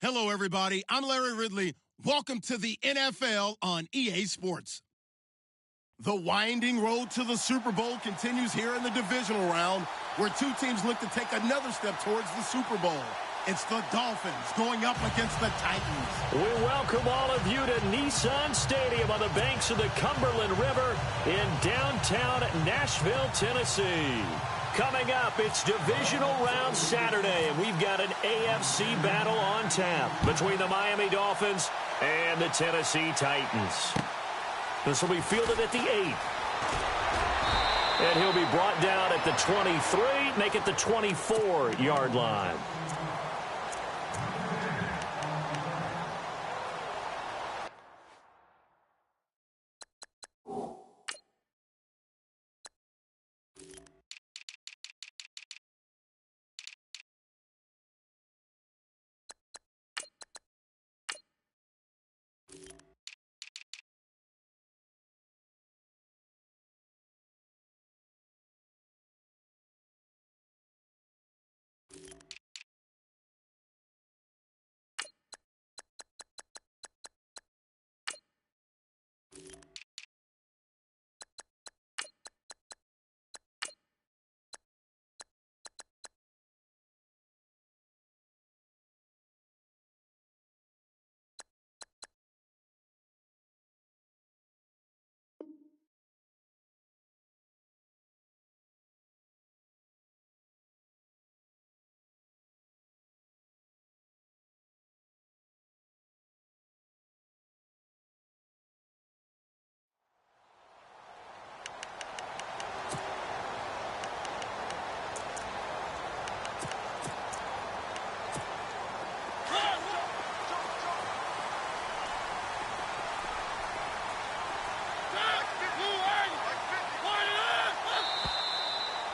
Hello, everybody. I'm Larry Ridley. Welcome to the NFL on EA Sports. The winding road to the Super Bowl continues here in the divisional round, where two teams look to take another step towards the Super Bowl. It's the Dolphins going up against the Titans. We welcome all of you to Nissan Stadium on the banks of the Cumberland River in downtown Nashville, Tennessee. Coming up, it's Divisional Round Saturday, and we've got an AFC battle on tap between the Miami Dolphins and the Tennessee Titans. This will be fielded at the 8. And he'll be brought down at the 23, make it the 24-yard line.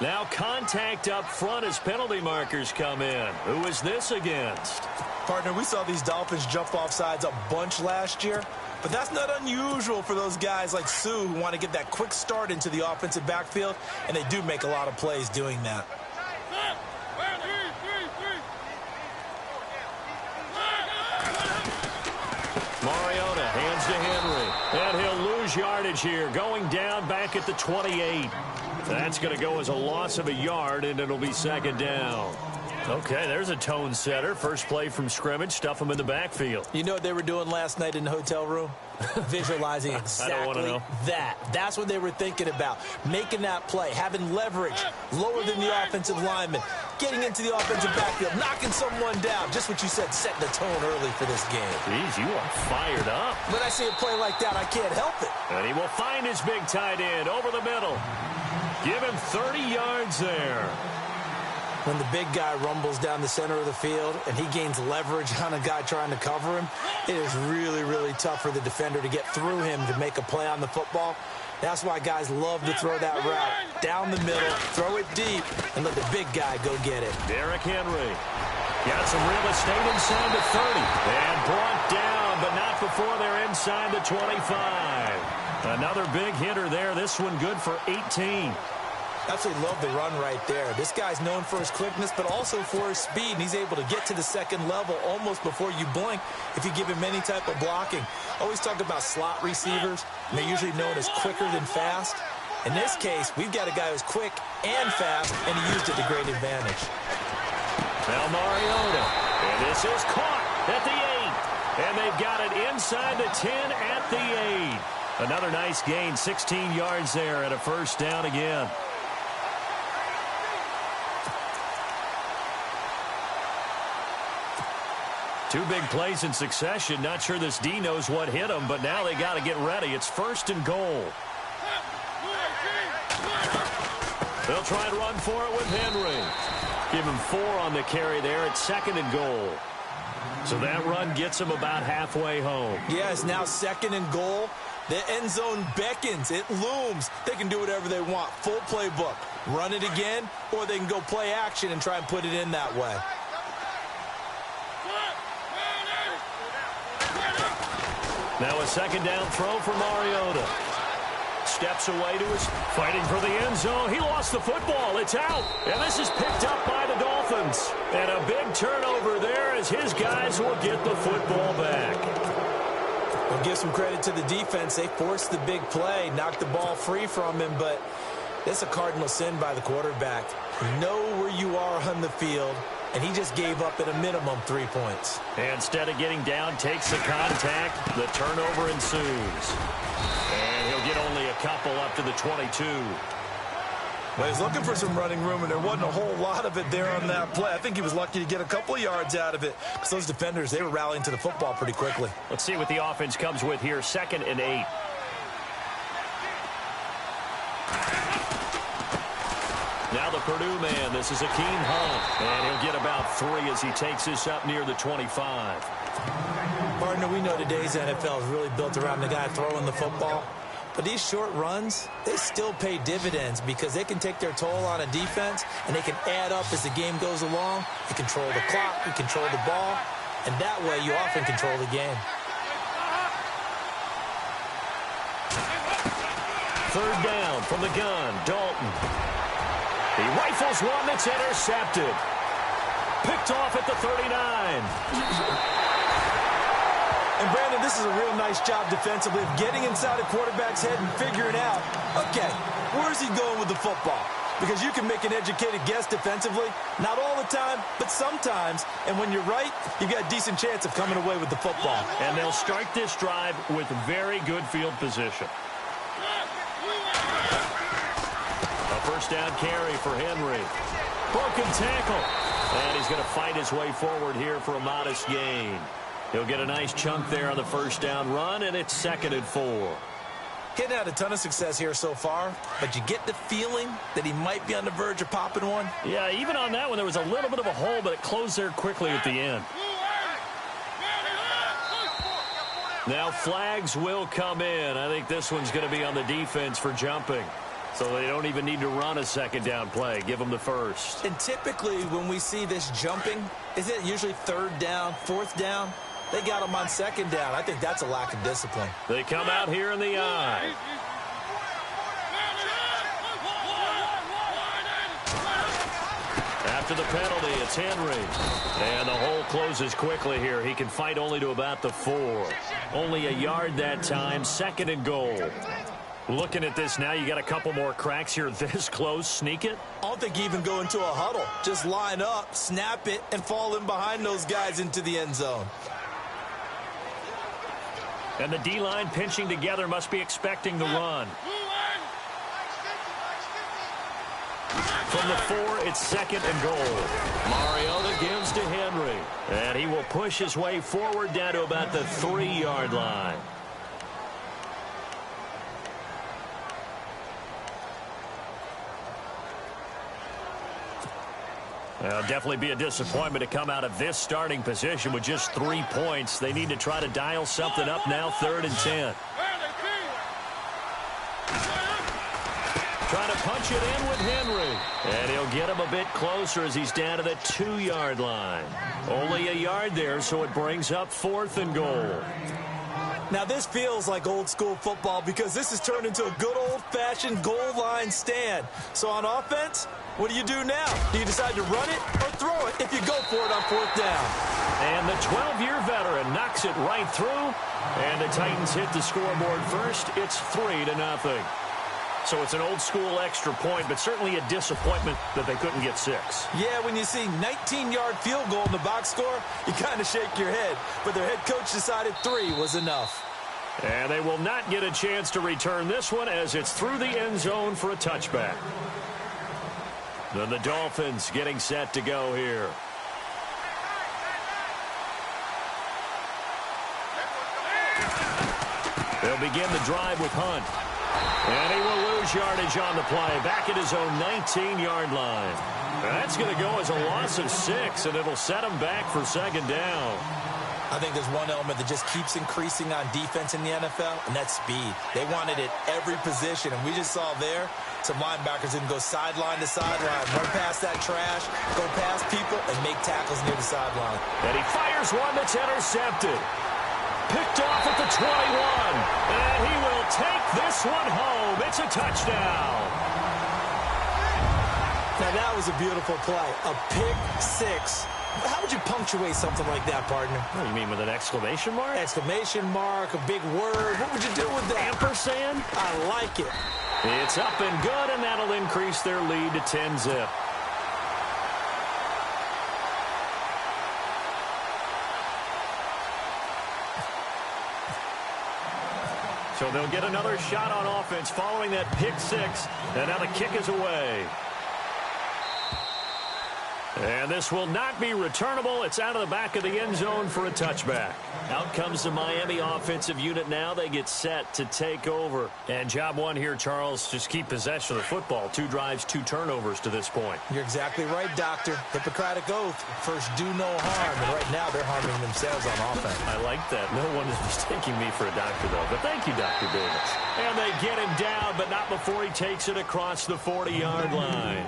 Now contact up front as penalty markers come in. Who is this against? Partner, we saw these Dolphins jump off sides a bunch last year, but that's not unusual for those guys like Sue who want to get that quick start into the offensive backfield, and they do make a lot of plays doing that. Mariota hands to Henry, and he'll lose yardage here, going down back at the 28. That's going to go as a loss of a yard, and it'll be second down. Okay, there's a tone setter. First play from scrimmage, stuff them in the backfield. You know what they were doing last night in the hotel room? Visualizing exactly that. That's what they were thinking about. Making that play, having leverage, lower than the offensive lineman, getting into the offensive backfield, knocking someone down. Just what you said, setting the tone early for this game. Jeez, you are fired up. When I see a play like that, I can't help it. And he will find his big tight end over the middle. Give him 30 yards there. When the big guy rumbles down the center of the field and he gains leverage on a guy trying to cover him, it is really, really tough for the defender to get through him to make a play on the football. That's why guys love to throw that route down the middle, throw it deep, and let the big guy go get it. Derrick Henry got some real estate inside the 30. And brought down, but not before they're inside the 25. Another big hitter there. This one good for 18. Absolutely love the run right there. This guy's known for his quickness, but also for his speed. And he's able to get to the second level almost before you blink if you give him any type of blocking. Always talk about slot receivers, and they're usually known as quicker than fast. In this case, we've got a guy who's quick and fast, and he used it to great advantage. Now Mariota, and this is caught at the 8. And they've got it inside the 10 at the 8. Another nice gain, 16 yards there, and a first down again. Two big plays in succession. Not sure this D knows what hit him, but now they got to get ready. It's first and goal. They'll try and run for it with Henry. Give him 4 on the carry there at second and goal. So that run gets him about halfway home. Yeah, it's now second and goal. The end zone beckons. It looms. They can do whatever they want. Full playbook. Run it again, or they can go play action and try and put it in that way. Now a second down throw for Mariota. Steps away to his fighting for the end zone. He lost the football. It's out. And this is picked up by the Dolphins. Dolphins. And a big turnover there as his guys will get the football back. We'll give some credit to the defense. They forced the big play, knocked the ball free from him, but it's a cardinal sin by the quarterback. You know where you are on the field, and he just gave up at a minimum 3 points. And instead of getting down, takes the contact. The turnover ensues. And he'll get only a couple up to the 22. Well, he's looking for some running room, and there wasn't a whole lot of it there on that play. I think he was lucky to get a couple of yards out of it because those defenders, they were rallying to the football pretty quickly. Let's see what the offense comes with here. 2nd and 8. Now the Purdue man. This is Akeem Hunt. And he'll get about 3 as he takes this up near the 25. Partner, we know today's NFL is really built around the guy throwing the football. But these short runs, they still pay dividends because they can take their toll on a defense and they can add up as the game goes along. You control the clock, you control the ball, and that way you often control the game. 3rd down from the gun, Dalton. He rifles one that's intercepted. Picked off at the 39. And, Brandon, this is a real nice job defensively of getting inside a quarterback's head and figuring out, okay, where's he going with the football? Because you can make an educated guess defensively, not all the time, but sometimes. And when you're right, you've got a decent chance of coming away with the football. And they'll start this drive with very good field position. A 1st down carry for Henry. Broken tackle. And he's going to fight his way forward here for a modest gain. He'll get a nice chunk there on the 1st down run, and it's 2nd and 4. Getting out a ton of success here so far, but you get the feeling that he might be on the verge of popping one. Yeah, even on that one, there was a little bit of a hole, but it closed there quickly at the end. Now flags will come in. I think this one's going to be on the defense for jumping. So they don't even need to run a 2nd down play. Give them the 1st. And typically when we see this jumping, is it usually 3rd down, 4th down? They got him on 2nd down. I think that's a lack of discipline. They come out here in the eye. After the penalty, it's Henry. And the hole closes quickly here. He can fight only to about the 4. Only a yard that time. 2nd and goal. Looking at this now, you got a couple more cracks here this close. Sneak it? I don't think you even go into a huddle. Just line up, snap it, and fall in behind those guys into the end zone. And the D-line pinching together must be expecting the run. From the 4, it's 2nd and goal. Mariota gives to Henry. And he will push his way forward down to about the 3-yard line. Definitely be a disappointment to come out of this starting position with just 3 points. They need to try to dial something up now, 3rd and 10. Trying to punch it in with Henry. And he'll get him a bit closer as he's down to the 2-yard line. Only a yard there, so it brings up 4th and goal. Now, this feels like old-school football because this has turned into a good old-fashioned goal line stand. So on offense, what do you do now? Do you decide to run it or throw it if you go for it on 4th down? And the 12-year veteran knocks it right through. And the Titans hit the scoreboard first. It's 3-0. So it's an old-school extra point, but certainly a disappointment that they couldn't get 6. Yeah, when you see 19-yard field goal in the box score, you kind of shake your head. But their head coach decided 3 was enough. And they will not get a chance to return this one as it's through the end zone for a touchback. Then the Dolphins getting set to go here. They'll begin the drive with Hunt. And he will lose yardage on the play. Back at his own 19-yard line. That's going to go as a loss of 6, and it'll set him back for 2nd down. I think there's one element that just keeps increasing on defense in the NFL, and that's speed. They want it at every position, and we just saw there some linebackers that can go sideline to sideline, run past that trash, go past people, and make tackles near the sideline. And he fires one that's intercepted. Picked off at the 21. And he will take this one home. It's a touchdown. Now, that was a beautiful play. A pick six. How would you punctuate something like that, partner? What do you mean, with an exclamation mark? Exclamation mark, a big word. What would you do with that? Ampersand? I like it. It's up and good, and that'll increase their lead to 10-zip. So they'll get another shot on offense following that pick six, and now the kick is away. And this will not be returnable. It's out of the back of the end zone for a touchback. Out comes the Miami offensive unit now. They get set to take over. And job one here, Charles, just keep possession of the football. 2 drives, 2 turnovers to this point. You're exactly right, Doctor. Hippocratic oath. First, do no harm. And right now, they're harming themselves on offense. I like that. No one is mistaking me for a doctor, though. But thank you, Dr. Davis. And they get him down, but not before he takes it across the 40-yard line.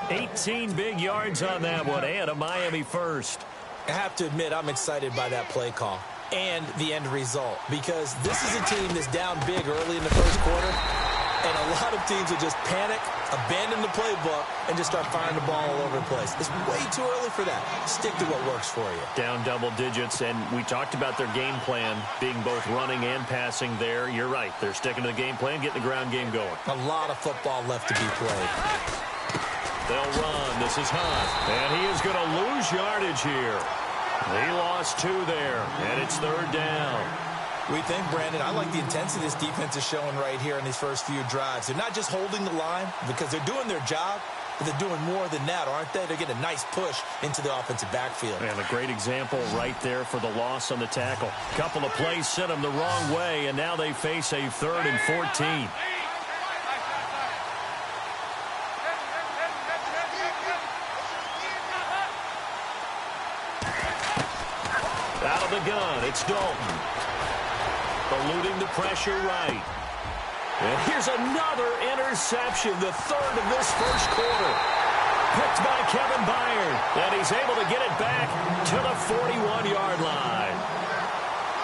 18 big yards on that one, and a Miami first. I have to admit, I'm excited by that play call and the end result, because this is a team that's down big early in the first quarter, and a lot of teams will just panic, abandon the playbook, and just start firing the ball all over the place. It's way too early for that. Stick to what works for you. Down double digits, and we talked about their game plan being both running and passing there. You're right. They're sticking to the game plan, getting the ground game going. A lot of football left to be played. They'll run. This is Hunt. And he is going to lose yardage here. He lost 2 there, and it's 3rd down. We think, Brandon, I like the intensity this defense is showing right here in these first few drives. They're not just holding the line because they're doing their job, but they're doing more than that, aren't they? They're getting a nice push into the offensive backfield. And a great example right there for the loss on the tackle. Couple of plays sent them the wrong way, and now they face a 3rd and 14. Out of the gun, it's Dalton. Eluding the pressure right. And here's another interception, the 3rd of this first quarter. Picked by Kevin Byard, and he's able to get it back to the 41-yard line.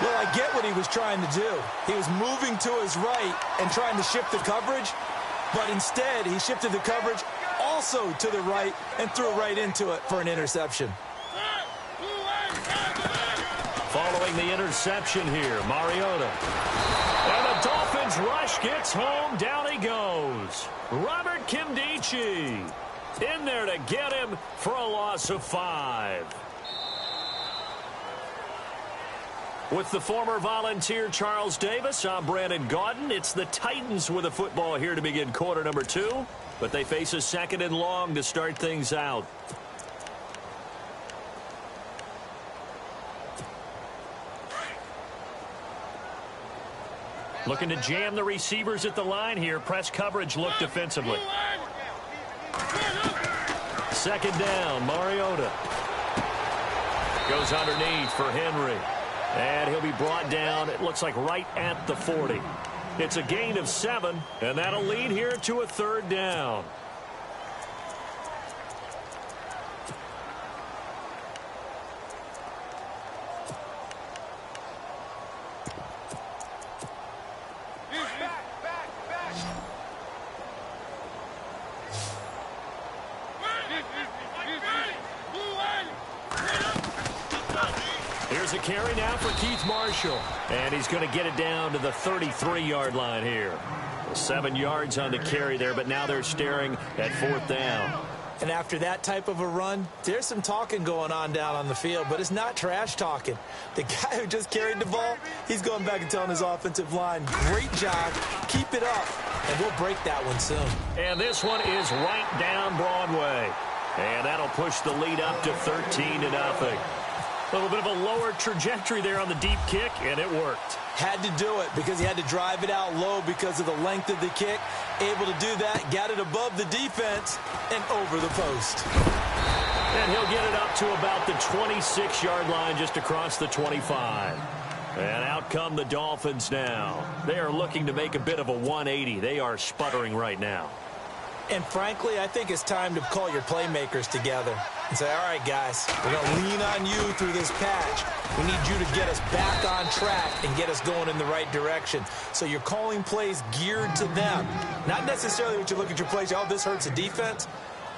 Well, I get what he was trying to do. He was moving to his right and trying to shift the coverage, but instead he shifted the coverage also to the right and threw right into it for an interception. Following the interception here, Mariota. And the Dolphins rush gets home. Down he goes. Robert Kimdichie in there to get him for a loss of 5. With the former Volunteer Charles Davis, I'm Brandon Gaudin. It's the Titans with the football here to begin quarter number 2. But they face a 2nd and long to start things out. Looking to jam the receivers at the line here. Press coverage, look defensively. 2nd down, Mariota. Goes underneath for Henry. And he'll be brought down, it looks like right at the 40. It's a gain of 7, and that'll lead here to a 3rd down. Here's a carry now for Keith Marshall. And he's going to get it down to the 33-yard line here. 7 yards on the carry there, but now they're staring at 4th down. And after that type of a run, there's some talking going on down on the field, but it's not trash talking. The guy who just carried the ball, he's going back and telling his offensive line, great job, keep it up, and we'll break that one soon. And this one is right down Broadway. And that'll push the lead up to 13-0. A little bit of a lower trajectory there on the deep kick, and it worked. Had to do it because he had to drive it out low because of the length of the kick. Able to do that, got it above the defense and over the post. And he'll get it up to about the 26-yard line, just across the 25. And out come the Dolphins now. They are looking to make a bit of a 180. They are sputtering right now. And frankly, I think it's time to call your playmakers together and say, all right, guys, we're going to lean on you through this patch. We need you to get us back on track and get us going in the right direction. So you're calling plays geared to them. Not necessarily what you look at your plays, oh, this hurts the defense.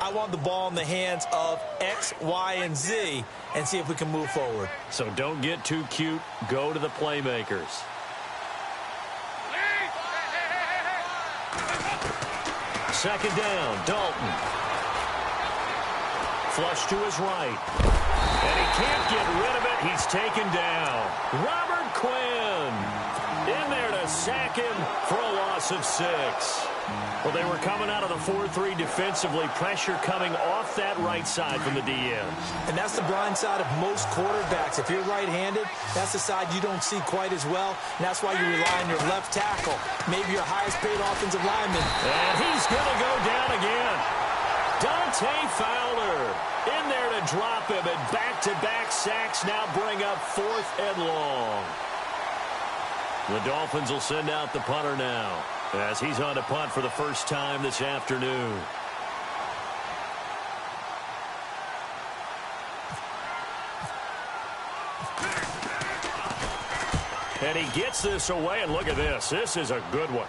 I want the ball in the hands of X, Y, and Z and see if we can move forward. So don't get too cute. Go to the playmakers. Second down, Dalton. Flush to his right. And he can't get rid of it. He's taken down. Robert Quinn in there to sack him for a loss of 6. Well, they were coming out of the 4-3 defensively. Pressure coming off that right side from the DN. And that's the blind side of most quarterbacks. If you're right-handed, that's the side you don't see quite as well. And that's why you rely on your left tackle, maybe your highest-paid offensive lineman. And he's going to go down again. Dante Fowler in there to drop him. And back-to-back sacks now bring up 4th and long. The Dolphins will send out the punter now, as he's on to punt for the first time this afternoon. And he gets this away, and look at this. This is a good one.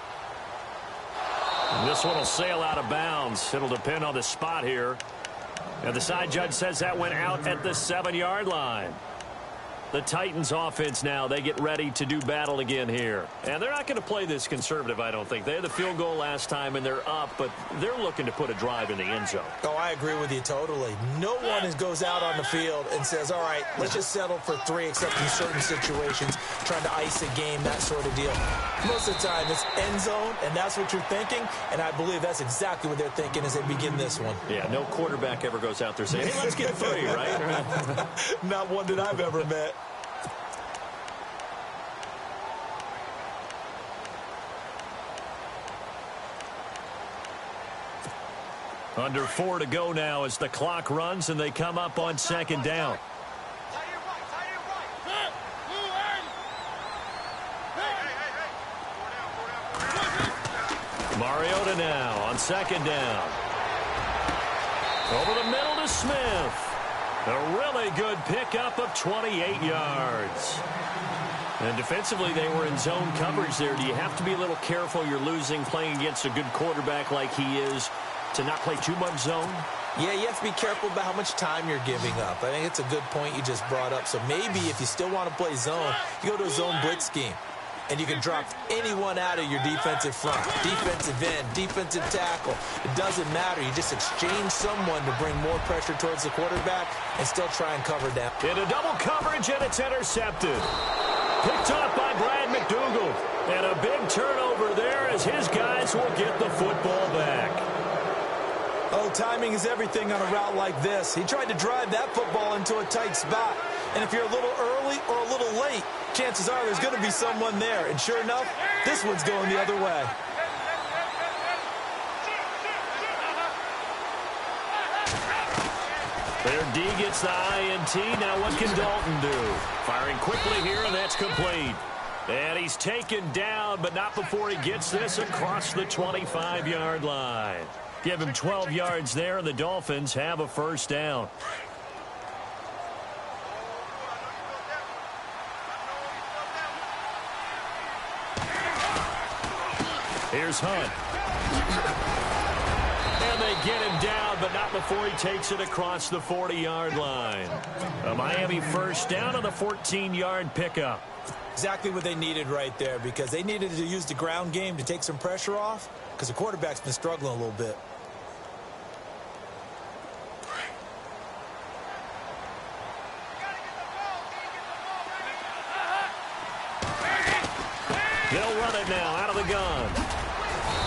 And this one will sail out of bounds. It'll depend on the spot here. And the side judge says that went out at the 7-yard line. The Titans offense now, they get ready to do battle again here. And they're not going to play this conservative, I don't think. They had the field goal last time, and they're up, but they're looking to put a drive in the end zone. Oh, I agree with you totally. No one goes out on the field and says, all right, let's just settle for 3, except in certain situations, trying to ice a game, that sort of deal. Most of the time, it's end zone, and that's what you're thinking, and I believe that's exactly what they're thinking as they begin this one. Yeah, no quarterback ever goes out there saying, hey, let's get 3, right? Not one that I've ever met. Under 4 to go now as the clock runs and they come up on second down. Mariota now on second down. Over the middle to Smith. A really good pickup of 28 yards. And defensively, they were in zone coverage there. Do you have to be a little careful? You're losing playing against a good quarterback like he is, to not play too much zone? Yeah, you have to be careful about how much time you're giving up. I think it's a good point you just brought up. So maybe if you still want to play zone, you go to a zone blitz scheme. And you can drop anyone out of your defensive front, defensive end, defensive tackle. It doesn't matter. You just exchange someone to bring more pressure towards the quarterback and still try and cover down. In a double coverage, and it's intercepted. Picked up by Brad McDougal. And a big turnover there as his guys will get the football back. Oh, timing is everything on a route like this. He tried to drive that football into a tight spot. And if you're a little early or a little late, chances are there's going to be someone there. And sure enough, this one's going the other way. Their D gets the INT. Now what can Dalton do? Firing quickly here, and that's complete. And he's taken down, but not before he gets this across the 25-yard line. Give him 12 yards there, and the Dolphins have a first down. Here's Hunt. And they get him down, but not before he takes it across the 40-yard line. A Miami first down on the 14-yard pickup. Exactly what they needed right there, because they needed to use the ground game to take some pressure off, because the quarterback's been struggling a little bit. They'll run it now out of the gun.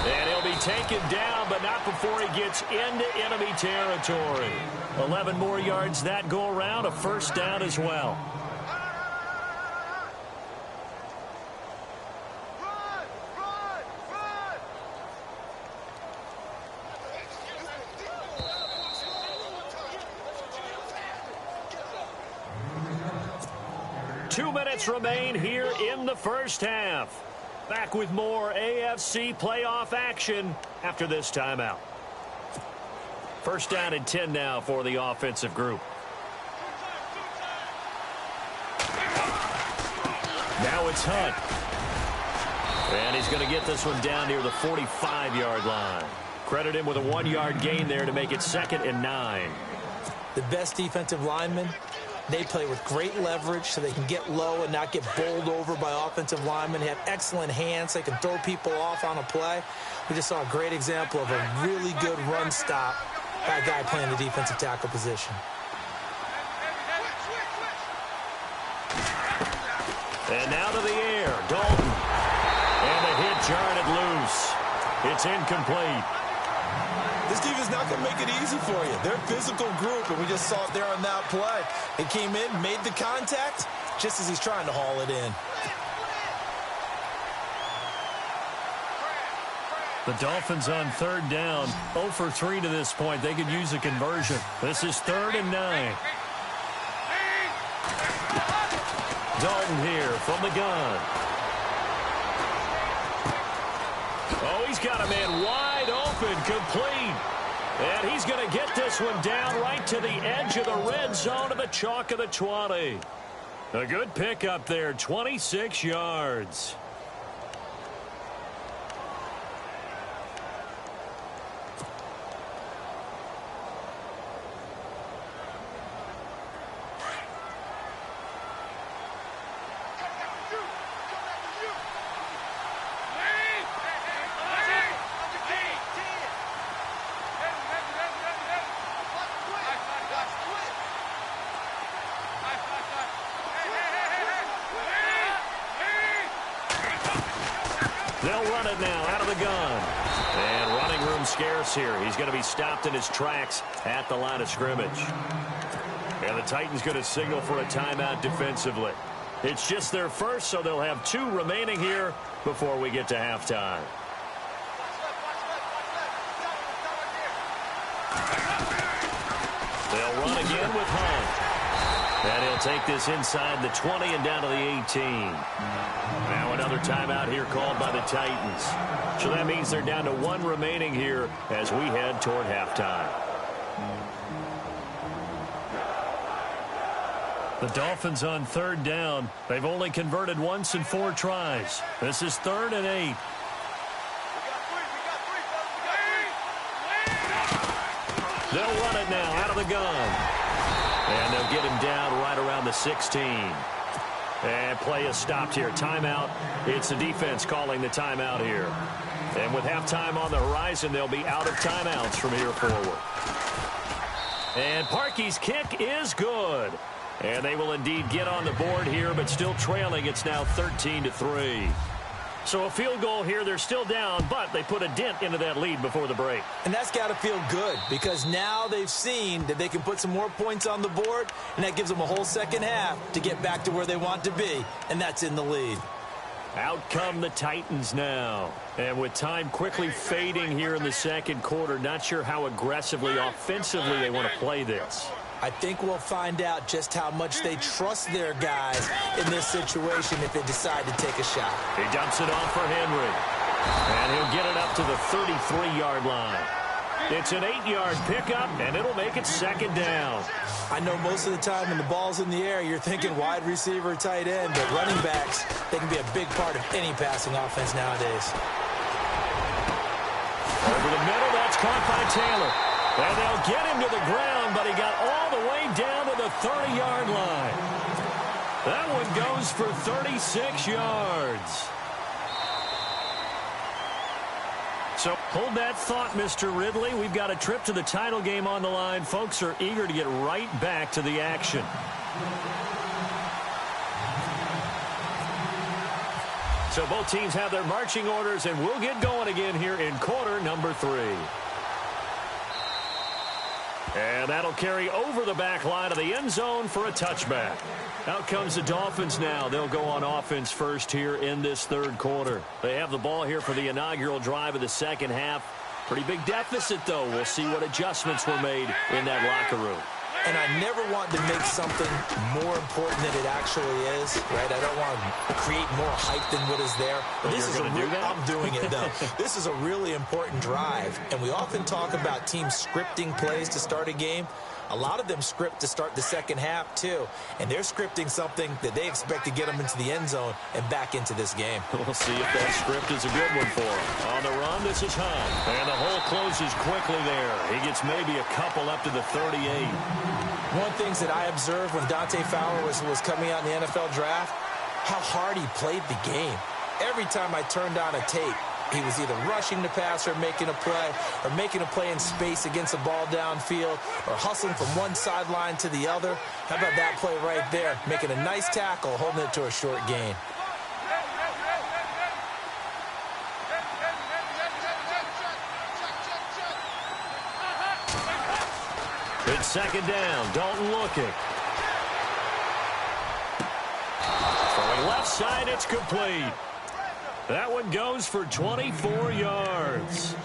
And he'll be taken down, but not before he gets into enemy territory. 11 more yards that go around, a first down as well. Two minutes remain here in the first half. Back with more AFC playoff action after this timeout. First down and 10 now for the offensive group. Now it's Hunt. And he's going to get this one down near the 45-yard line. Credit him with a 1-yard gain there to make it 2nd and 9. The best defensive linemen, they play with great leverage so they can get low and not get bowled over by offensive linemen. They have excellent hands. They can throw people off on a play. We just saw a great example of a really good run stop by a guy playing the defensive tackle position. And now to the air, Dalton. And the hit jarred it loose. It's incomplete. This defense not going to make it easy for you. They're a physical group, and we just saw it there on that play. They came in, made the contact, just as he's trying to haul it in. The Dolphins on 3rd down, 0 for 3 to this point. They could use a conversion. This is 3rd and 9. Dalton here from the gun. Oh, he's got a man wide open, complete. And he's going to get this one down right to the edge of the red zone of the chalk of the 20. A good pickup there, 26 yards. They'll run it now out of the gun. And running room scarce here. He's going to be stopped in his tracks at the line of scrimmage. And the Titans going to signal for a timeout defensively. It's just their first, so they'll have 2 remaining here before we get to halftime. They'll run again with Hunt. And he'll take this inside the 20 and down to the 18. Now another timeout here called by the Titans. So that means they're down to 1 remaining here as we head toward halftime. The Dolphins on 3rd down. They've only converted once in 4 tries. This is 3rd and 8. They'll run it now out of the gun. And they'll get him down right around the 16. And play is stopped here. Timeout. It's the defense calling the timeout here. And with halftime on the horizon, they'll be out of timeouts from here forward. And Parkey's kick is good. And they will indeed get on the board here, but still trailing. It's now 13-3. So a field goal here. They're still down, but they put a dent into that lead before the break. And that's got to feel good because now they've seen that they can put some more points on the board, and that gives them a whole second half to get back to where they want to be, and that's in the lead. Out come the Titans now. And with time quickly fading here in the second quarter, not sure how aggressively, offensively they want to play this. I think we'll find out just how much they trust their guys in this situation if they decide to take a shot. He dumps it off for Henry. And he'll get it up to the 33-yard line. It's an 8-yard pickup, and it'll make it 2nd down. I know most of the time when the ball's in the air, you're thinking wide receiver, tight end, but running backs, they can be a big part of any passing offense nowadays. Over the middle, that's caught by Taylor. And they'll get him to the ground, but he got all the way down to the 30-yard line. That one goes for 36 yards. So hold that thought, Mr. Ridley. We've got a trip to the title game on the line. Folks are eager to get right back to the action. So both teams have their marching orders, and we'll get going again here in quarter number 3. And that'll carry over the back line of the end zone for a touchback. Out comes the Dolphins now. They'll go on offense first here in this 3rd quarter. They have the ball here for the inaugural drive of the second half. Pretty big deficit, though. We'll see what adjustments were made in that locker room. And I never want to make something more important than it actually is, right? I don't want to create more hype than what is there. But this is I'm doing it, though. This is a really important drive. And we often talk about teams scripting plays to start a game. A lot of them script to start the second half, too. And they're scripting something that they expect to get them into the end zone and back into this game. We'll see if that script is a good one for him. On the run, this is Hunt. And the hole closes quickly there. He gets maybe a couple up to the 38. One of the things that I observed when Dante Fowler was coming out in the NFL draft, how hard he played the game. Every time I turned on a tape, he was either rushing the passer, making a play in space against the ball downfield, or hustling from one sideline to the other. How about that play right there? Making a nice tackle, holding it to a short gain. It's second down. Dalton looking. Throwing left side, it's complete. That one goes for 24 yards.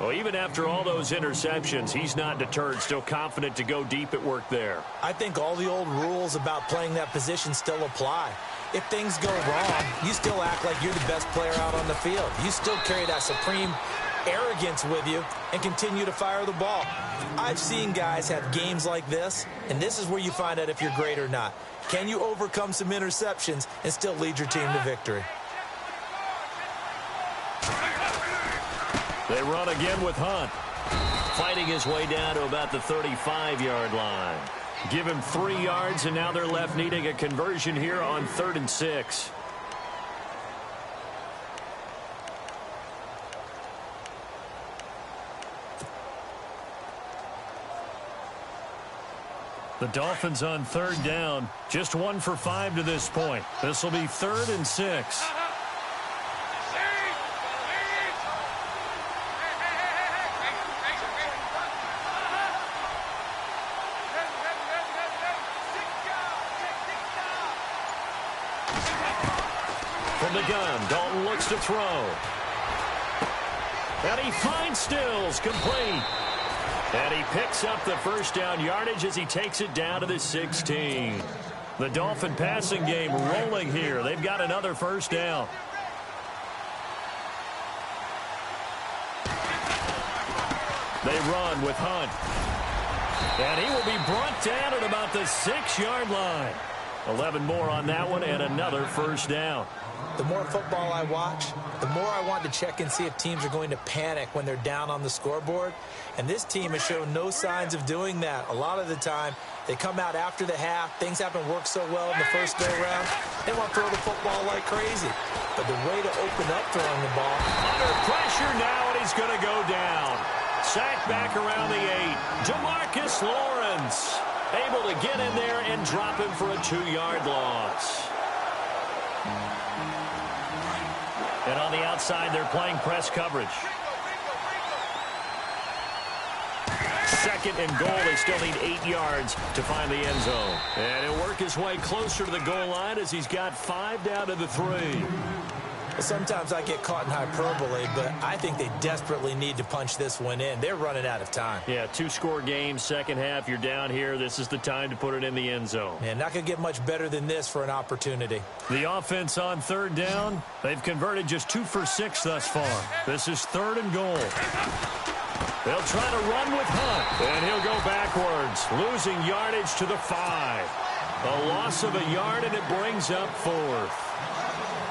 Well, even after all those interceptions, he's not deterred, still confident to go deep at work there. I think all the old rules about playing that position still apply. If things go wrong, you still act like you're the best player out on the field. You still carry that supreme arrogance with you and continue to fire the ball. I've seen guys have games like this, and this is where you find out if you're great or not. Can you overcome some interceptions and still lead your team to victory? They run again with Hunt. Fighting his way down to about the 35-yard line. Give him 3 yards, and now they're left needing a conversion here on 3rd and 6. The Dolphins on 3rd down. Just 1 for 5 to this point. This will be 3rd and 6. From the gun, Dalton looks to throw. And he finds Stills, complete. And he picks up the first down yardage as he takes it down to the 16. The Dolphin passing game rolling here. They've got another first down. They run with Hunt. And he will be brought down at about the 6-yard line. 11 more on that one and another first down. The more football I watch, the more I want to check and see if teams are going to panic when they're down on the scoreboard. And this team has shown no signs of doing that. A lot of the time, they come out after the half. Things haven't worked so well in the first go-around. They want to throw the football like crazy. But the way to open up throwing the ball. Under pressure now, and he's going to go down. Sacked back around the 8. DeMarcus Lawrence able to get in there and drop him for a 2-yard loss. And on the outside, they're playing press coverage. 2nd and goal. They still need 8 yards to find the end zone. And he'll work his way closer to the goal line as he's got 5 down to the 3. Sometimes I get caught in hyperbole, but I think they desperately need to punch this one in. They're running out of time. Yeah, 2-score game, second half, you're down here. This is the time to put it in the end zone. And not going to get much better than this for an opportunity. The offense on 3rd down, they've converted just 2 for 6 thus far. This is 3rd and goal. They'll try to run with Hunt, and he'll go backwards, losing yardage to the 5. A loss of a yard, and it brings up 4th.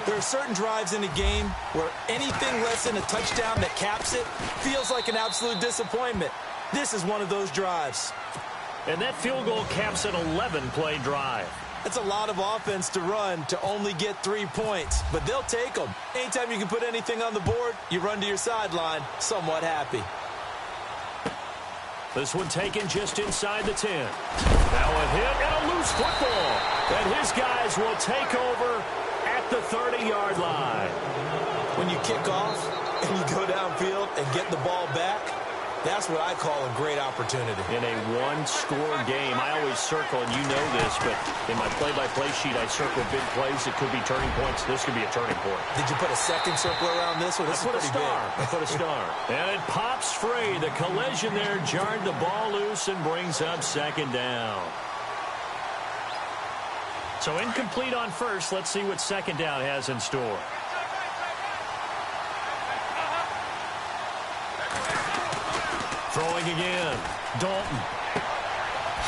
There are certain drives in a game where anything less than a touchdown that caps it feels like an absolute disappointment. This is one of those drives. And that field goal caps an 11-play drive. That's a lot of offense to run to only get 3 points, but they'll take them. Anytime you can put anything on the board, you run to your sideline somewhat happy. This one taken just inside the 10. Now a hit and a loose football. And his guys will take over at the 30-yard line. When you kick off and you go downfield and get the ball back, that's what I call a great opportunity. In a 1-score game, I always circle, and you know this, but in my play-by-play sheet, I circle big plays that could be turning points. This could be a turning point. Did you put a second circle around this one? This I put a star. I put a star. And it pops free. The collision there jarred the ball loose and brings up 2nd down. So incomplete on first. Let's see what 2nd down has in store. Throwing again. Dalton.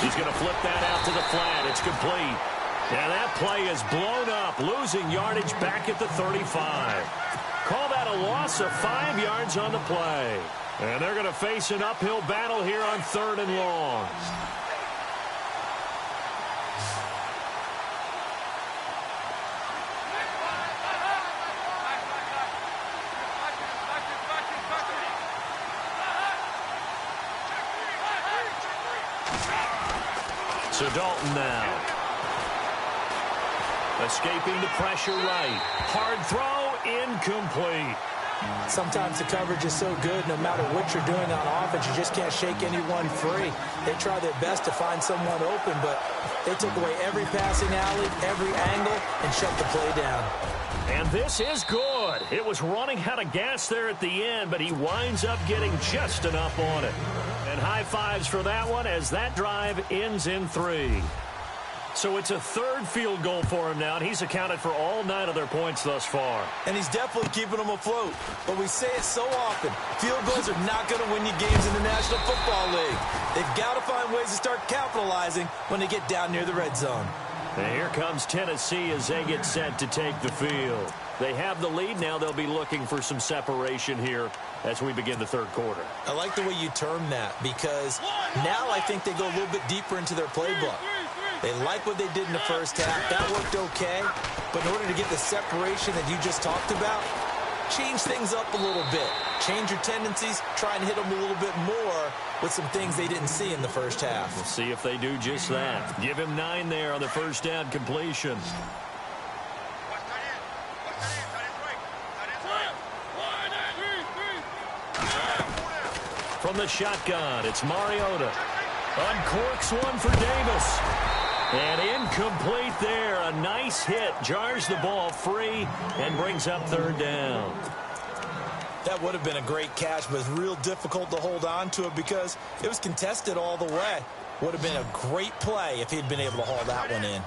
He's going to flip that out to the flat. It's complete. And that play is blown up, losing yardage back at the 35. Call that a loss of 5 yards on the play. And they're going to face an uphill battle here on 3rd and long. So Dalton now. Escaping the pressure right. Hard throw, incomplete. Sometimes the coverage is so good, no matter what you're doing on offense, you just can't shake anyone free. They try their best to find someone open, but they took away every passing alley, every angle, and shut the play down. And this is good. It was running out of gas there at the end, but he winds up getting just enough on it. And high fives for that one as that drive ends in 3. So it's a 3rd field goal for him now, and he's accounted for all 9 of their points thus far. And he's definitely keeping them afloat. But we say it so often, field goals are not going to win you games in the National Football League. They've got to find ways to start capitalizing when they get down near the red zone. And here comes Tennessee as they get set to take the field. They have the lead. Now they'll be looking for some separation here as we begin the 3rd quarter. I like the way you term that because now I think they go a little bit deeper into their playbook. They like what they did in the first half. That worked okay. But in order to get the separation that you just talked about, change things up a little bit. Change your tendencies. Try and hit them a little bit more with some things they didn't see in the first half. We'll see if they do just that. Give him 9 there on the first down completion. From the shotgun, it's Mariota. Uncorks one for Davis. And incomplete there. A nice hit. Jars the ball free and brings up 3rd down. That would have been a great catch, but it's real difficult to hold on to it because it was contested all the way. Would have been a great play if he'd been able to haul that one in.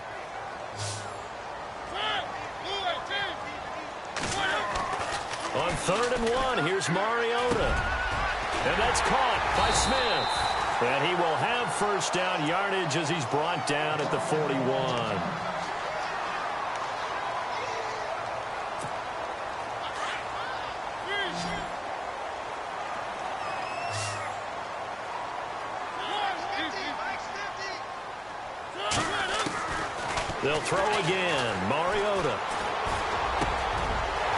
On 3rd and 1, here's Mariota. And that's caught by Smith. And he will have first down yardage as he's brought down at the 41. They'll throw again. Mariota.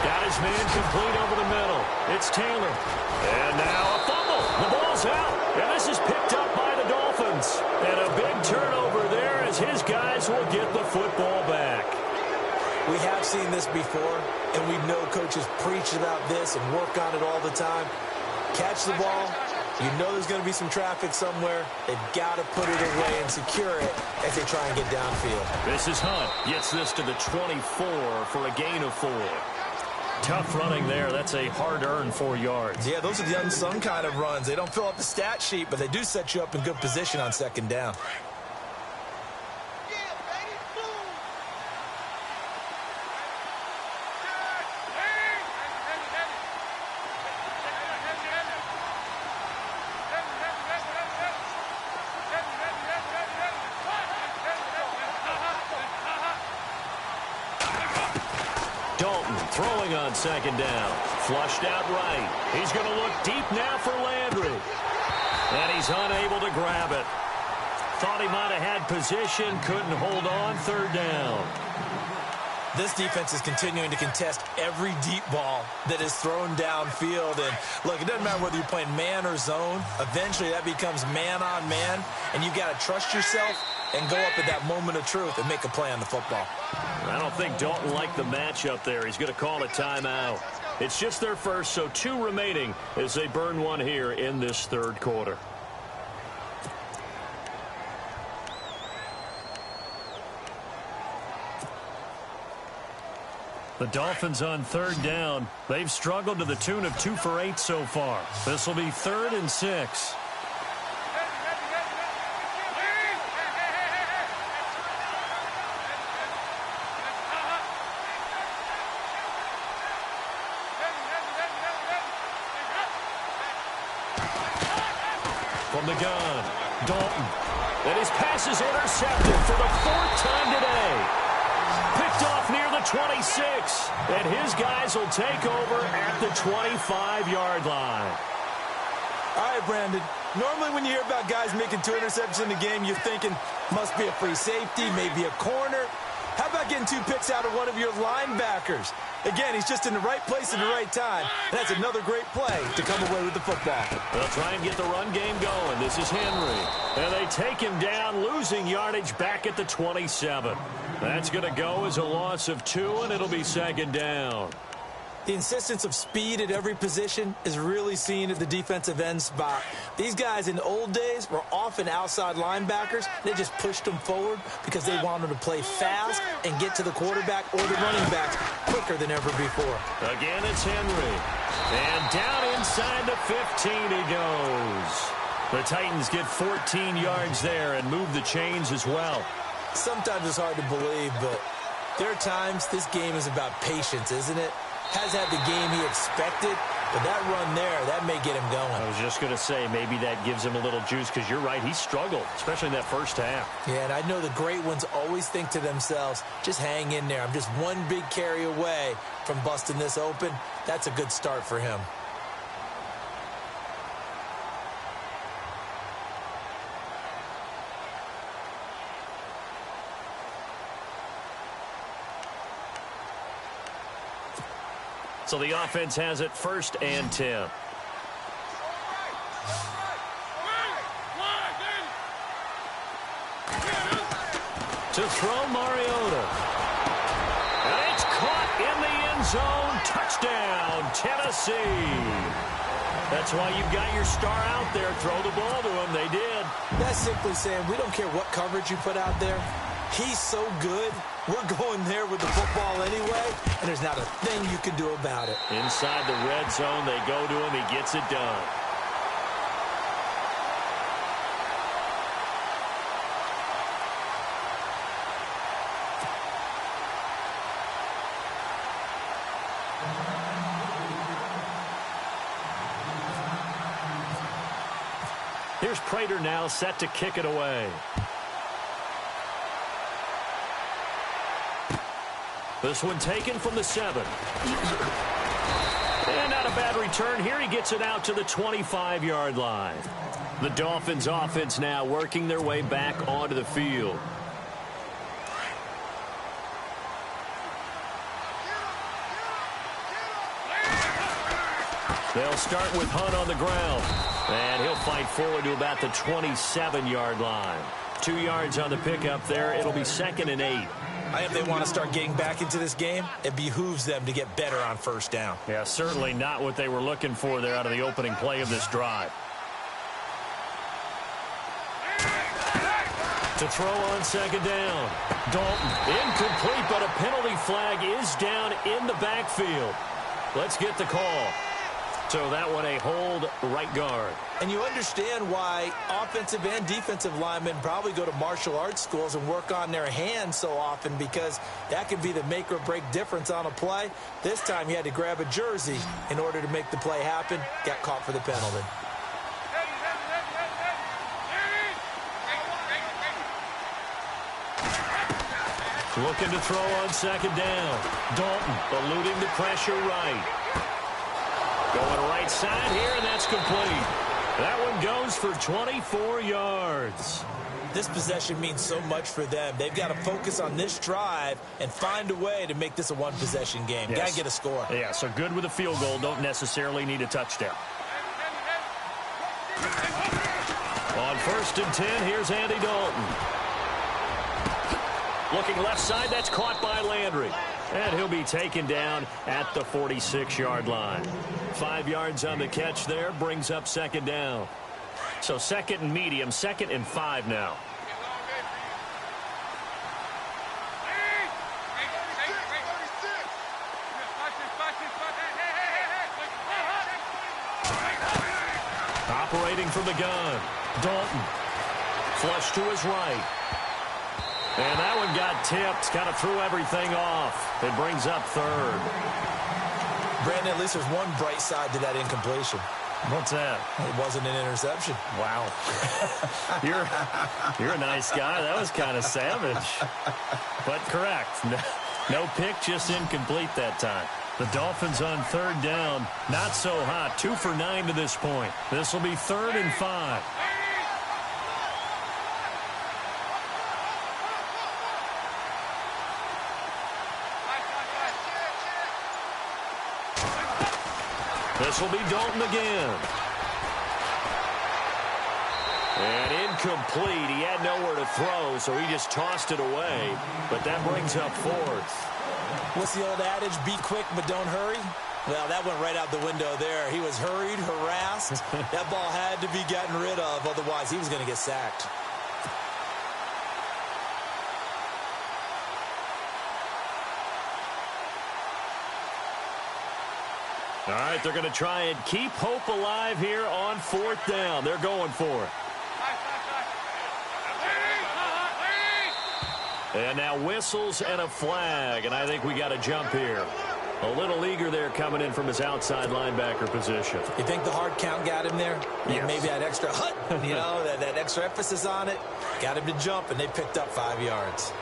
Got his man complete over the middle. It's Taylor. And now a fumble. The ball's out. And this is picked up by the Dolphins. And a big turnover there as his guys will get the football back. We have seen this before, and we know coaches preach about this and work on it all the time. Catch the ball. You know there's going to be some traffic somewhere. They've got to put it away and secure it as they try and get downfield. This is Hunt. Gets this to the 24 for a gain of 4. Tough running there. That's a hard-earned 4 yards. Yeah, those are the unsung kind of runs. They don't fill up the stat sheet, but they do set you up in good position on 2nd down. Throwing on 2nd down. Flushed out right. He's going to look deep now for Landry. And he's unable to grab it. Thought he might have had position. Couldn't hold on. 3rd down. This defense is continuing to contest every deep ball that is thrown downfield. And, look, it doesn't matter whether you're playing man or zone. Eventually, that becomes man on man. And you've got to trust yourself and go up at that moment of truth and make a play on the football. I don't think Dalton liked the matchup there. He's going to call a timeout. It's just their first, so 2 remaining as they burn one here in this 3rd quarter. The Dolphins on 3rd down. They've struggled to the tune of 2 for 8 so far. This will be 3rd and 6. From the gun, Dalton. And his pass is intercepted for the 4th time today. Picked off near the 26. And his guys will take over at the 25-yard line. All right, Brandon. Normally when you hear about guys making 2 interceptions in a game, you're thinking must be a free safety, maybe a corner. How about getting 2 picks out of one of your linebackers? Again, he's just in the right place at the right time. And that's another great play to come away with the football. They'll try and get the run game going. This is Henry. And they take him down, losing yardage back at the 27. That's going to go as a loss of 2, and it'll be 2nd down. The insistence of speed at every position is really seen at the defensive end spot. These guys in the old days were often outside linebackers. They just pushed them forward because they wanted to play fast and get to the quarterback or the running backs quicker than ever before. Again, it's Henry. And down inside the 15 he goes. The Titans get 14 yards there and move the chains as well. Sometimes it's hard to believe, but there are times this game is about patience, isn't it? Has had the game he expected, but that run there, that may get him going. I was just going to say, maybe that gives him a little juice, because you're right, he struggled, especially in that first half. Yeah, and I know the great ones always think to themselves, just hang in there. I'm just one big carry away from busting this open. That's a good start for him. So the offense has it 1st and 10. To throw Mariota. And it's caught in the end zone. Touchdown, Tennessee. That's why you've got your star out there. Throw the ball to him. They did. That's simply saying we don't care what coverage you put out there. He's so good. We're going there with the football anyway, and there's not a thing you can do about it. Inside the red zone, they go to him. He gets it done. Here's Prater now set to kick it away. This one taken from the 7. And not a bad return here. He gets it out to the 25-yard line. The Dolphins offense now working their way back onto the field. They'll start with Hunt on the ground. And he'll fight forward to about the 27-yard line. 2 yards on the pickup there. It'll be 2nd and 8. If they want to start getting back into this game, it behooves them to get better on 1st down. Yeah, certainly not what they were looking for there out of the opening play of this drive. To throw on 2nd down. Dalton, incomplete, but a penalty flag is down in the backfield. Let's get the call. So that one a hold, right guard. And you understand why offensive and defensive linemen probably go to martial arts schools and work on their hands so often, because that can be the make or break difference on a play. This time he had to grab a jersey in order to make the play happen. Got caught for the penalty. Looking to throw on 2nd down. Dalton eluding the pressure right. Going right side here, and that's complete. That one goes for 24 yards. This possession means so much for them. They've got to focus on this drive and find a way to make this a one-possession game. Yes. Got to get a score. Yeah, so good with a field goal. Don't necessarily need a touchdown. On 1st and 10, here's Andy Dalton. Looking left side, that's caught by Landry. And he'll be taken down at the 46-yard line. 5 yards on the catch there, brings up 2nd down. So 2nd and medium, 2nd and 5 now. Operating from the gun, Dalton. Flush to his right. And that one got tipped, kind of threw everything off. It brings up 3rd. Brandon, at least there's one bright side to that incompletion. What's that? It wasn't an interception. Wow. You're a nice guy. That was kind of savage. But correct. No pick, just incomplete that time. The Dolphins on third down. Not so hot. 2 for 9 to this point. This will be 3rd and 5. This will be Dalton again. And incomplete. He had nowhere to throw, so he just tossed it away. But that brings up 4th. What's the old adage? Be quick, but don't hurry. Well, that went right out the window there. He was hurried, harassed. That ball had to be gotten rid of. Otherwise, he was going to get sacked. All right, they're going to try and keep hope alive here on 4th down. They're going for it. And now whistles and a flag, and I think we got a jump here. A little eager there coming in from his outside linebacker position. You think the hard count got him there? Yes. Maybe that extra hut, that extra emphasis on it. Got him to jump, and they picked up 5 yards.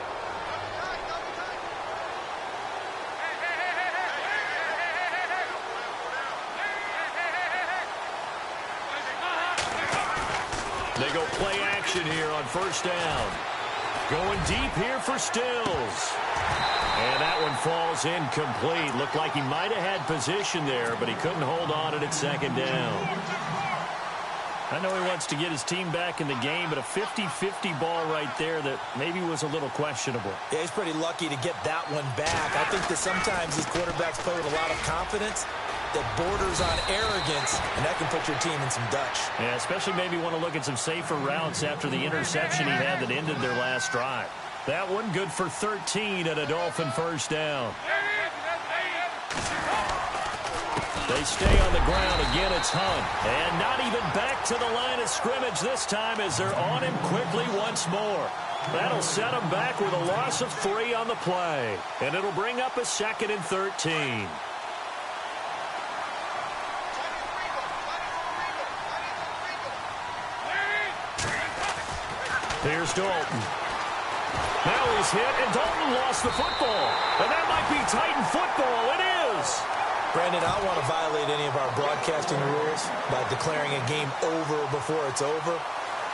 They go play action here on 1st down. Going deep here for Stills. And that one falls incomplete. Looked like he might have had position there, but he couldn't hold on at 2nd down. I know he wants to get his team back in the game, but a 50-50 ball right there that maybe was a little questionable. Yeah, he's pretty lucky to get that one back. I think that sometimes these quarterbacks play with a lot of confidence that borders on arrogance, and that can put your team in some Dutch. Yeah, especially maybe want to look at some safer routes after the interception he had that ended their last drive. That one good for 13 at a Dolphin 1st down. They stay on the ground. Again, it's Hunt. And not even back to the line of scrimmage this time as they're on him quickly once more. That'll set him back with a loss of 3 on the play. And it'll bring up a 2nd and 13. Here's Dalton. Now he's hit, and Dalton lost the football. And that might be Titan football. It is. Brandon, I don't want to violate any of our broadcasting rules by declaring a game over before it's over.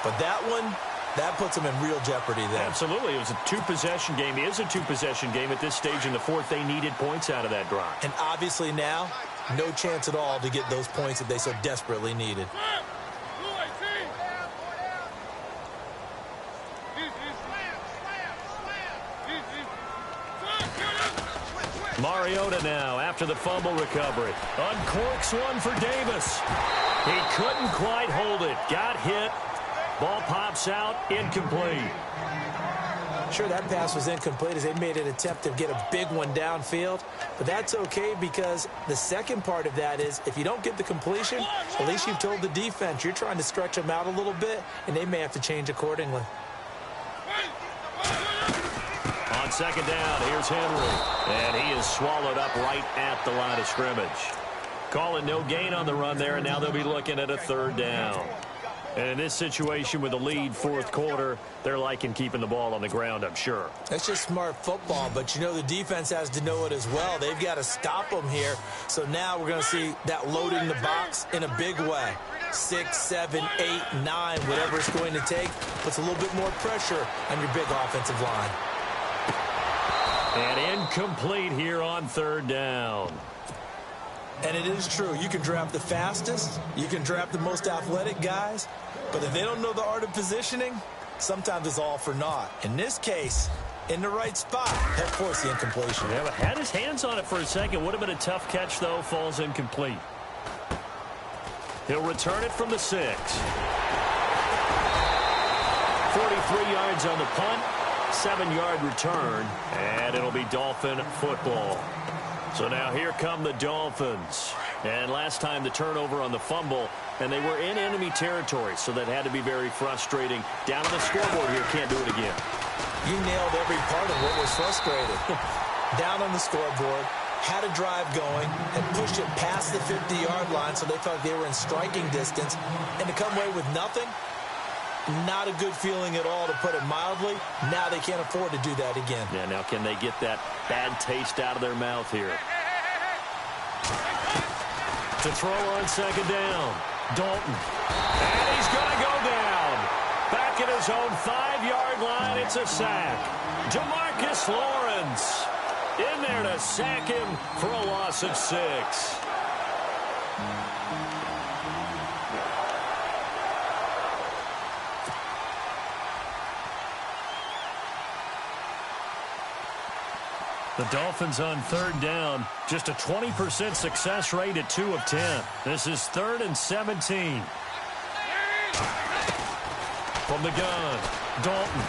But that one, that puts them in real jeopardy there. Absolutely. It was a 2-possession game. It is a 2-possession game at this stage in the 4th. They needed points out of that drive. And obviously now, no chance at all to get those points that they so desperately needed. Mariota now after the fumble recovery. Uncorks one for Davis. He couldn't quite hold it. Got hit. Ball pops out. Incomplete. Sure, that pass was incomplete as they made an attempt to get a big one downfield. But that's okay because the second part of that is if you don't get the completion, at least you've told the defense you're trying to stretch them out a little bit, and they may have to change accordingly. On 2nd down, here's Henry. And he is swallowed up right at the line of scrimmage. Call it no gain on the run there, and now they'll be looking at a 3rd down. And in this situation with the lead 4th quarter, they're liking keeping the ball on the ground, I'm sure. That's just smart football, but the defense has to know it as well. They've got to stop them here. So now we're going to see that loading the box in a big way. 6, 7, 8, 9, whatever it's going to take, puts a little bit more pressure on your big offensive line. And incomplete here on 3rd down. And it is true. You can draft the fastest. You can draft the most athletic guys. But if they don't know the art of positioning, sometimes it's all for naught. In this case, in the right spot, that forced the incompletion. Yeah, but had his hands on it for a second. Would have been a tough catch, though. Falls incomplete. He'll return it from the 6. 43 yards on the punt. 7-yard return, and it'll be Dolphin football. So now here come the Dolphins. And last time the turnover on the fumble, and they were in enemy territory, so that had to be very frustrating. Down on the scoreboard here, can't do it again. You nailed every part of what was frustrating. Down on the scoreboard, had a drive going, and pushed it past the 50-yard line so they thought they were in striking distance, and to come away with nothing, not a good feeling at all, to put it mildly. Now they can't afford to do that again. Yeah, now can they get that bad taste out of their mouth here? To throw on second down, Dalton. And he's going to go down. Back at his own 5-yard line, it's a sack. Demarcus Lawrence in there to sack him for a loss of 6. The Dolphins on third down, just a 20% success rate at 2 of 10. This is 3rd and 17. From the gun, Dalton.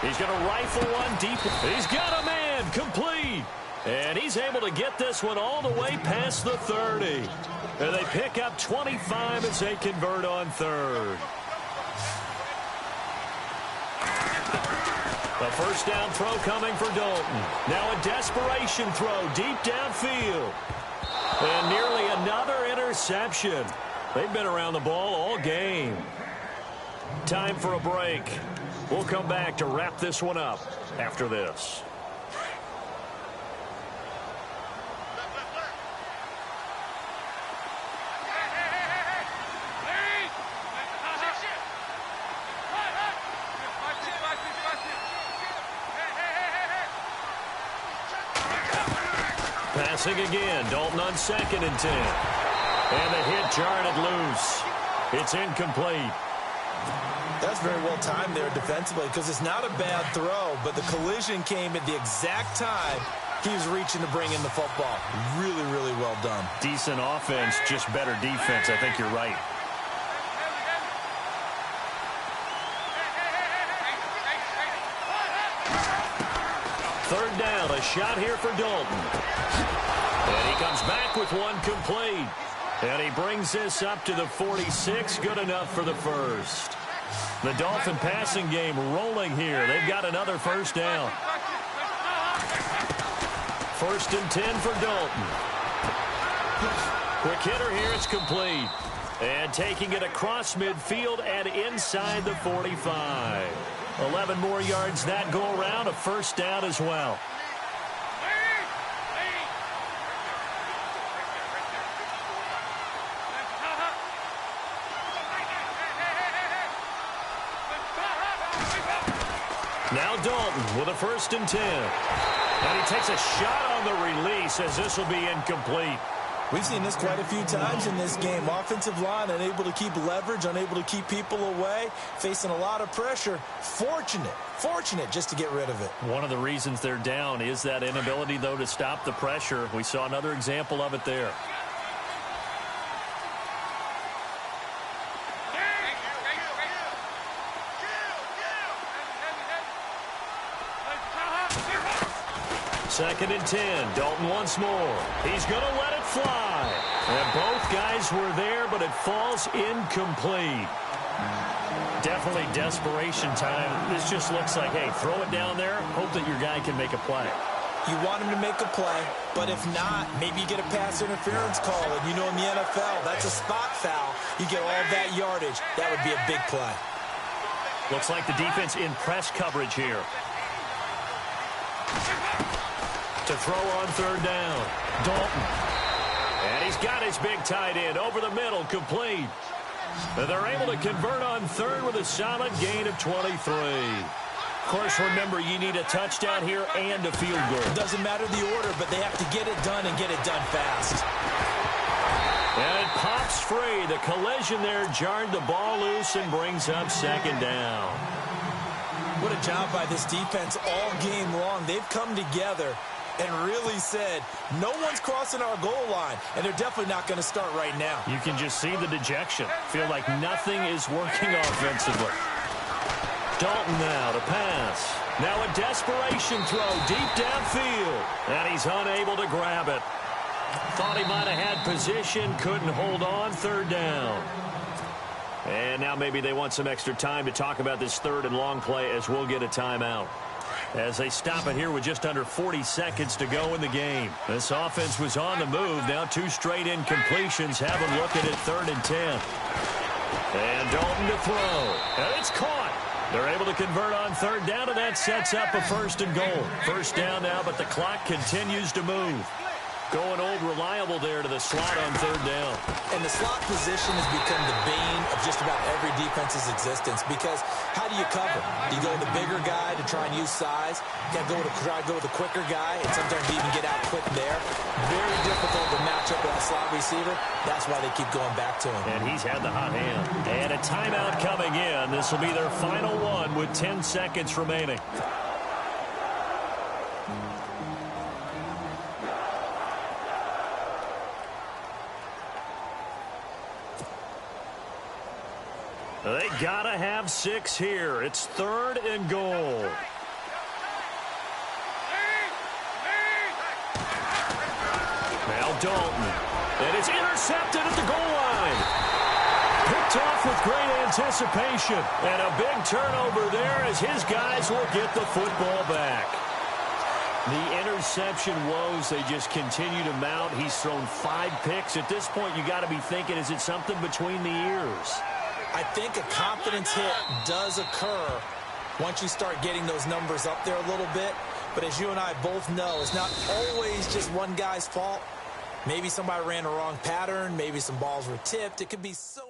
He's going to rifle one deep. He's got a man, complete. And he's able to get this one all the way past the 30. And they pick up 25 as they convert on third. A first down throw coming for Dalton. Now a desperation throw deep downfield. And nearly another interception. They've been around the ball all game. Time for a break. We'll come back to wrap this one up after this. Passing again, Dalton on 2nd and 10. And the hit jarred it loose. It's incomplete. That's very well timed there defensively, because it's not a bad throw, but the collision came at the exact time he was reaching to bring in the football. Really, really well done. Decent offense, just better defense. I think you're right. Third down, a shot here for Dalton. And he comes back with one complete. And he brings this up to the 46, good enough for the first. The Dolphin passing game rolling here. They've got another first down. 1st and 10 for Dalton. Quick hitter here, it's complete. And taking it across midfield and inside the 45. 11 more yards that go around, a first down as well. Now Dalton with a 1st and 10. And he takes a shot on the release as this will be incomplete. We've seen this quite a few times in this game. Offensive line unable to keep leverage, unable to keep people away, facing a lot of pressure. Fortunate just to get rid of it. One of the reasons they're down is that inability, though, to stop the pressure. We saw another example of it there. Second and 10. Dalton once more. He's going to let it fly. And both guys were there, but it falls incomplete. Definitely desperation time. This just looks like, hey, throw it down there. Hope that your guy can make a play. You want him to make a play, but if not, maybe you get a pass interference call. And you know in the NFL, that's a spot foul. You get all that yardage. That would be a big play. Looks like the defense in press coverage here. To throw on third down, Dalton. And he's got his big tight end over the middle, complete. And they're able to convert on third with a solid gain of 23. Of course, remember, you need a touchdown here and a field goal. It doesn't matter the order, but they have to get it done and get it done fast. And it pops free. The collision there jarred the ball loose and brings up second down. What a job by this defense all game long. They've come together and really said, no one's crossing our goal line, and they're definitely not going to start right now. You can just see the dejection. Feel like nothing is working offensively. Dalton now to pass. Now a desperation throw deep downfield, and he's unable to grab it. Thought he might have had position, couldn't hold on, third down. And now maybe they want some extra time to talk about this third and long play as we'll get a timeout. as they stop it here with just under 40 seconds to go in the game. This offense was on the move. Now 2 straight incompletions have them looking at 3rd and 10. And Dalton to throw. And it's caught. They're able to convert on 3rd down, and that sets up a 1st and goal. 1st down now, but the clock continues to move. Going old reliable there to the slot on 3rd down. And the slot position has become the bane of just about every defense's existence, because how do you cover? Do you go with the bigger guy to try and use size? You got to try to go with the quicker guy, and sometimes you even get out quick there. Very difficult to match up with that slot receiver. That's why they keep going back to him. And he's had the hot hand. And a timeout coming in. This will be their final one with 10 seconds remaining. They gotta have 6 here. It's 3rd and goal. Now Dalton. And it's intercepted at the goal line. Picked off with great anticipation. And a big turnover there as his guys will get the football back. The interception woes, they just continue to mount. He's thrown 5 picks. At this point, you got to be thinking, is it something between the ears? I think a confidence hit does occur once you start getting those numbers up there a little bit. But as you and I both know, it's not always just one guy's fault. Maybe somebody ran a wrong pattern. Maybe some balls were tipped. It could be so